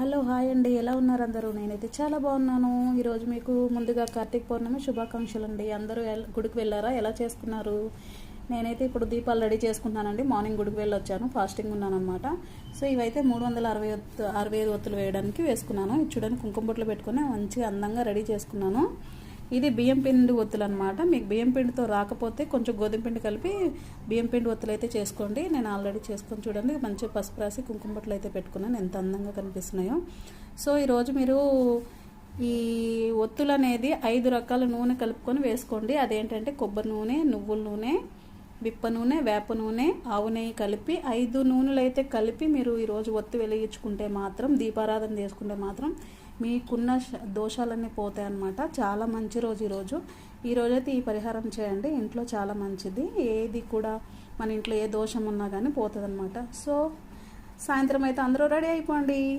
Hello hi అండి, ఎలా ఉన్నారు అందరూ? నేనైతే చాలా బాగున్నాను. ఈరోజు మీకు ముందుగా కార్తీక పౌర్ణమి శుభాకాంక్షలు అండి. అందరూ గుడికి వెళ్ళారా? ఎలా చేసుకున్నారు? నేనైతే ఇప్పుడు దీపాలు రెడీ చేసుకుంటున్నానండి. మార్నింగ్ గుడికి వెళ్ళి వచ్చాను, ఫాస్టింగ్ ఉన్నాను అనమాట. సో ఇవైతే 365 ఒత్తులు వేయడానికి వేసుకున్నాను. ఇది చూడండి, కుంకుమ బొట్లు పెట్టుకుని మంచిగా అందంగా రెడీ చేసుకున్నాను. ఇది బియ్యం పిండి ఒత్తులు అనమాట. మీకు బియ్యం పిండితో రాకపోతే కొంచెం గోధుమ పిండి కలిపి బియ్యం పిండి ఒత్తులు అయితే చేసుకోండి. నేను ఆల్రెడీ చేసుకొని చూడండి, మంచిగా పసుపు రాసి కుంకుమ బొట్లు అయితే పెట్టుకున్నాను. ఎంత అందంగా కనిపిస్తున్నాయో. సో ఈరోజు మీరు ఈ ఒత్తులు అనేది 5 రకాల నూనె కలుపుకొని వేసుకోండి. అదేంటంటే కొబ్బరి నూనె, నువ్వుల నూనె, విప్ప నూనె, వేప నూనె, ఆవు నెయ్యి కలిపి 5 నూనెలు అయితే కలిపి మీరు ఈరోజు ఒత్తి వెలిగించుకుంటే మాత్రం, దీపారాధన చేసుకుంటే మాత్రం మీకున్న దోషాలన్నీ పోతాయి అన్నమాట. చాలా మంచి రోజు ఈరోజైతే ఈ పరిహారం చేయండి. ఇంట్లో చాలా మంచిది. ఏది కూడా మన ఇంట్లో ఏ దోషం ఉన్నా కానీ పోతుంది అన్నమాట. సో సాయంత్రం అయితే అందరూ రెడీ అయిపోండి.